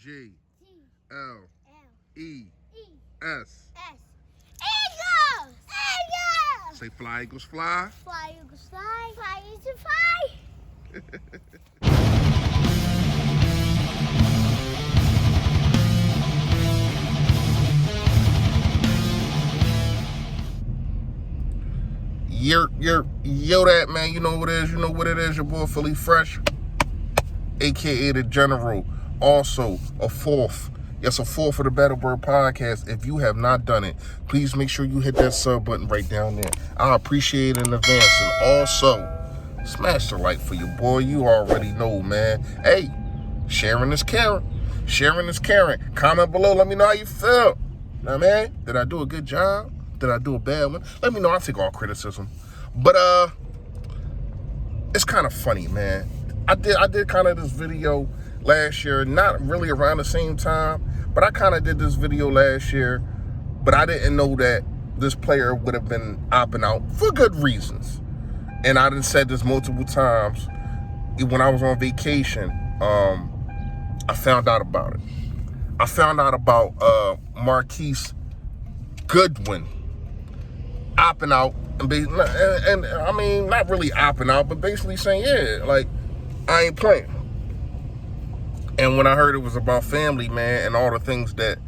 G L E S. Eagles! Eagles! Say fly, Eagles, fly. Fly, Eagles, fly. Fly, Eagles, fly. Yo, that man, you know what it is, your boy Philly Fresh, aka the General, also a fourth of the Better Word Podcast. If you have not done it, please make sure you hit that sub button right down there. I appreciate it in advance, and also smash the like for your boy. You already know, man. Hey, sharing is caring. Comment below, let me know how you feel. Now, man, did I do a good job? Did I do a bad one? Let me know. I take all criticism. But it's kind of funny, man. I did kind of this video last year, not really around the same time, but I kind of did this video last year, but I didn't know that this player would have been opting out for good reasons. And I done said this multiple times. When I was on vacation, I found out about it. I found out about Marquise Goodwin opting out, and I mean, not really opting out, but basically saying, yeah, like, I ain't playing. And when I heard it was about family, man, and all the things that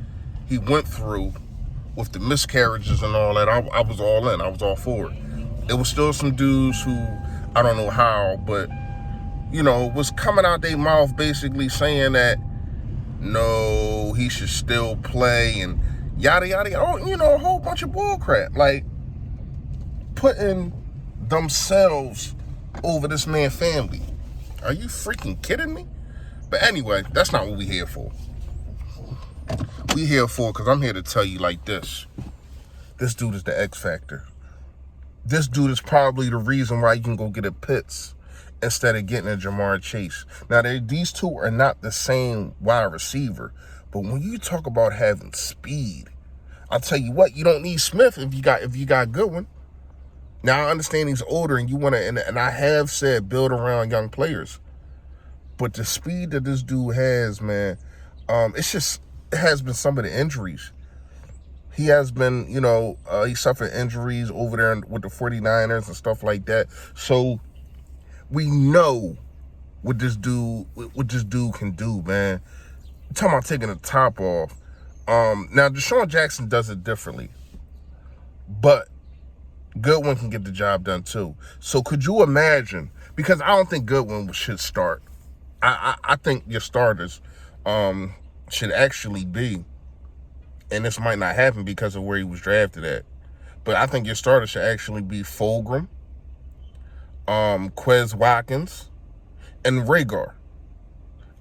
he went through with the miscarriages and all that, I was all in. I was all for it. There was still some dudes who, I don't know how, but, you know, was coming out their mouth basically saying that, no, he should still play and yada, yada, yada. Oh, you know, a whole bunch of bull crap. Like, putting themselves over this man's family. Are you freaking kidding me? But anyway, that's not what we here for. We here for, because I'm here to tell you like this. This dude is the X Factor. This dude is probably the reason why you can go get a Pitts instead of getting a Jamar Chase. Now, these two are not the same wide receiver, but when you talk about having speed, I'll tell you what, you don't need Smith if you got Goodwin. Now, I understand he's older and you want to, and I have said build around young players. But the speed that this dude has, man, it has been some of the injuries. He has been, you know, he suffered injuries over there with the 49ers and stuff like that. So we know what this dude can do, man. I'm talking about taking the top off. Now, Deshaun Jackson does it differently. But Goodwin can get the job done too. So could you imagine? Because I don't think Goodwin should start. I think your starters should actually be, and this might not happen because of where he was drafted at, but I think your starters should actually be Fulgham, Quez Watkins, and Rhaegar.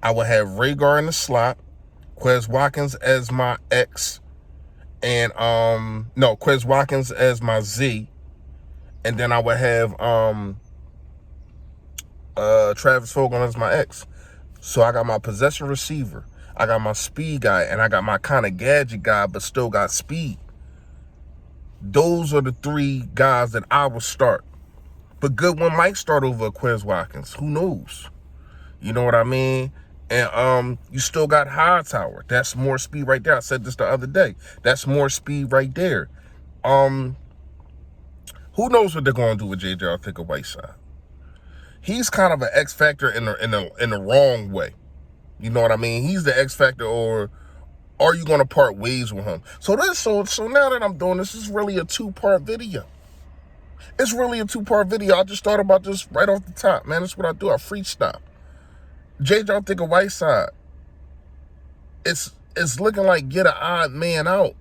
I would have Rhaegar in the slot, Quez Watkins as my X, and Quez Watkins as my Z. And then I would have Travis Fulgham as my X. So I got my possession receiver, I got my speed guy, and I got my kind of gadget guy, but still got speed. Those are the three guys that I would start. But Goodwin might start over Quez Watkins. Who knows? You know what I mean? And you still got Hightower. That's more speed right there. I said this the other day. That's more speed right there. Who knows what they're going to do with J.J. Arcega-Whiteside? He's kind of an X Factor in the wrong way. You know what I mean? He's the X Factor, or are you going to part ways with him? So now that I'm doing this, is really a two-part video. It's really a two-part video. I just thought about this right off the top, man. That's what I do. I freestyle. J.J. Arcega-Whiteside. It's looking like get an odd man out.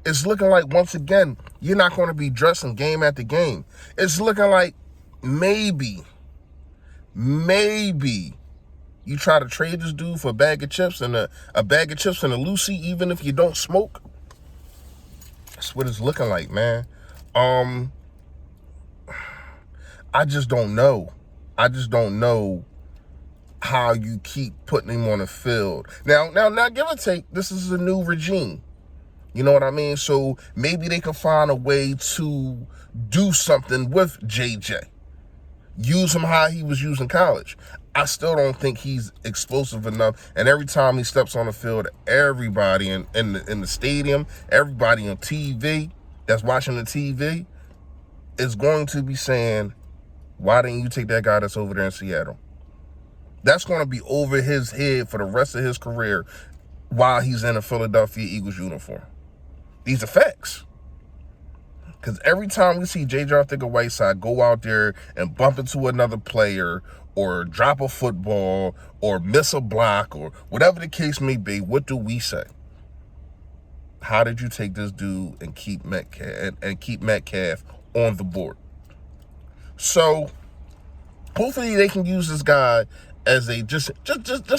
It's looking like, once again, you're not going to be dressing game after game. It's looking like maybe you try to trade this dude for a bag of chips and a bag of chips and a Lucy, even if you don't smoke. That's what it's looking like, man. I just don't know. I just don't know how you keep putting him on the field. Now, give or take, this is a new regime. You know what I mean? So maybe they can find a way to do something with JJ. Use him how he was used in college. I still don't think he's explosive enough. And every time he steps on the field, everybody in the stadium, everybody on TV that's watching the TV is going to be saying, why didn't you take that guy that's over there in Seattle? That's going to be over his head for the rest of his career while he's in a Philadelphia Eagles uniform. These are facts. Because every time we see J.J. Arcega-Whiteside go out there and bump into another player or drop a football or miss a block or whatever the case may be, what do we say? How did you take this dude and keep Metcalf on the board? So hopefully they can use this guy as a just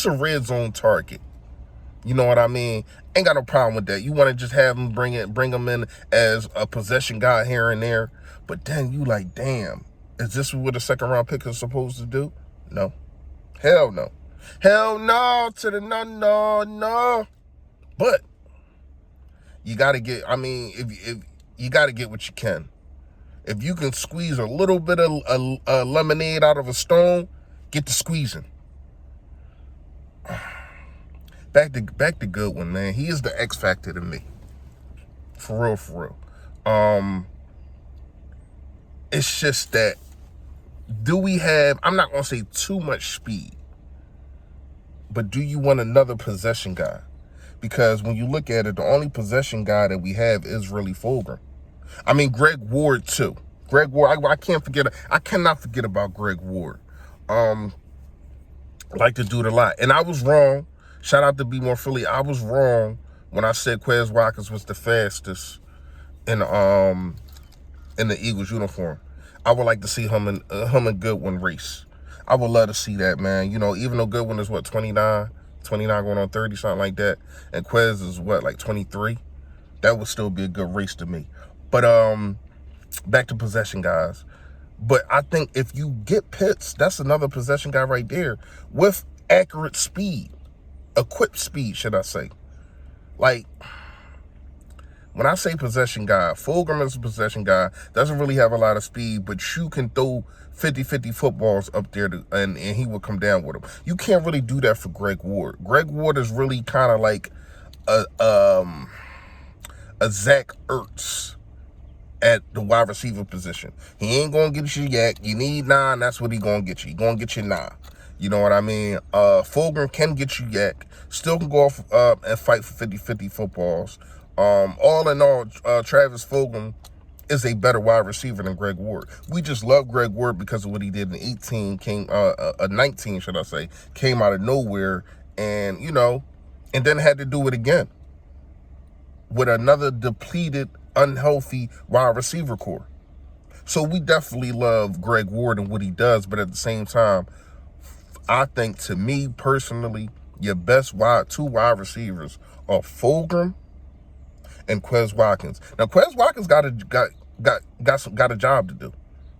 a red zone target. You know what I mean? Ain't got no problem with that. You want to just have him bring him in as a possession guy here and there. But then you like, damn, is this what a second round pick is supposed to do? No. Hell no. Hell no to the no. But you got to get, I mean, if you got to get what you can. If you can squeeze a little bit of lemonade out of a stone, get to squeezing. Back to Goodwin, man. He is the X factor to me. For real. It's just that, do we have, I'm not going to say too much speed, but do you want another possession guy? Because when you look at it, the only possession guy that we have is really Fulgham. I mean, Greg Ward, too. Greg Ward, I cannot forget about Greg Ward. Like to do it a lot. And I was wrong. Shout out to Be More Philly. I was wrong when I said Quez Watkins was the fastest in the Eagles uniform. I would like to see him and Goodwin race. I would love to see that, man. You know, even though Goodwin is, 29 going on 30, something like that, and Quez is, like 23, that would still be a good race to me. But back to possession guys. But I think if you get Pitts, that's another possession guy right there with accurate speed. Equipped speed, should I say. Like, when I say possession guy, Fulgham is a possession guy, doesn't really have a lot of speed, but you can throw 50-50 footballs up there and he will come down with them. You can't really do that for Greg Ward. Greg Ward is really kind of like a Zach Ertz at the wide receiver position. He ain't going to get you yak. You need 9, that's what he going to get you. He going to get you 9. You know what I mean? Fulgham can get you yak. Still can go off and fight for 50-50 footballs. All in all, Travis Fulgham is a better wide receiver than Greg Ward. We just love Greg Ward because of what he did in 19, should I say, came out of nowhere and, you know, and then had to do it again with another depleted, unhealthy wide receiver core. So we definitely love Greg Ward and what he does, but at the same time, I think, to me personally, your best two wide receivers are Fulgham and Quez Watkins. Now, Quez Watkins got a job to do.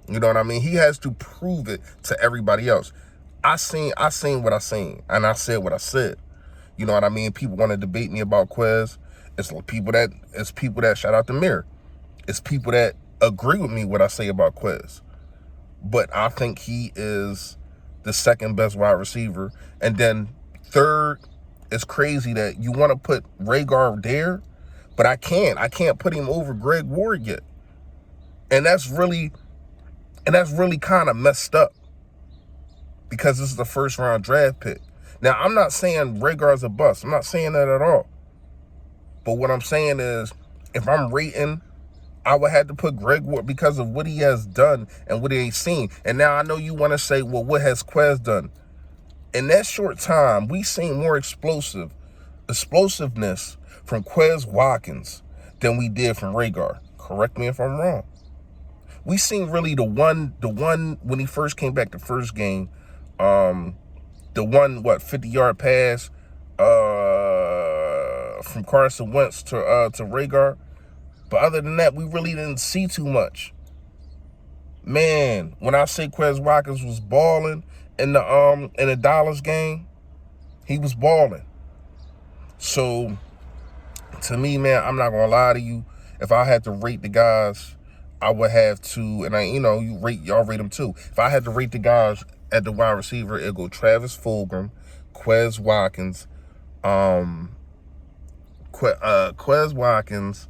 You know what I mean? He has to prove it to everybody else. I seen what I seen, and I said what I said. You know what I mean? People want to debate me about Quez. It's people that shout out to Mirror. It's people that agree with me what I say about Quez. But I think he is the second best wide receiver. And then third, it's crazy that you want to put Rhaegar there, but I can't put him over Greg Ward yet. And that's really kind of messed up because this is the first round draft pick. Now, I'm not saying Rhaegar's a bust. I'm not saying that at all. But what I'm saying is, if I'm rating, I would have to put Greg Ward because of what he has done and what he ain't seen. And now I know you want to say, well, what has Quez done? In that short time, we seen more explosiveness from Quez Watkins than we did from Rhaegar. Correct me if I'm wrong. We seen really the one when he first came back the first game, the one 50-yard pass from Carson Wentz to Rhaegar. But other than that, we really didn't see too much. Man, when I say Quez Watkins was balling in the Dallas game, he was balling. So, to me, man, I'm not gonna lie to you. If I had to rate the guys, I would have to, and y'all rate them too. If I had to rate the guys at the wide receiver, it'll go Travis Fulgham, Quez Watkins, Quez Watkins.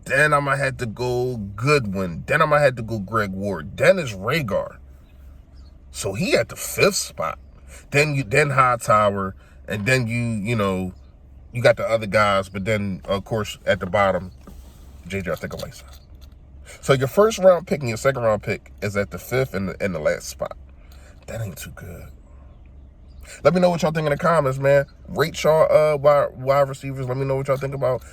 Then I'm going to have to go Goodwin. Then I'm going to have to go Greg Ward. Then it's Rhaegar. So he at the 5th spot. Then Hightower. And then you got the other guys. But then, of course, at the bottom, J.J. Arcega-Whiteside. So your first round pick and your second round pick is at the 5th and the last spot. That ain't too good. Let me know what y'all think in the comments, man. Rate y'all wide receivers. Let me know what y'all think about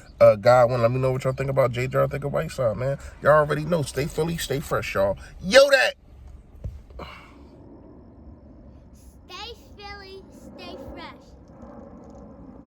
Godwin. Let me know what y'all think about J.J. Arcega-Whiteside, man. Y'all already know. Stay Philly, stay fresh, y'all. Yo, that.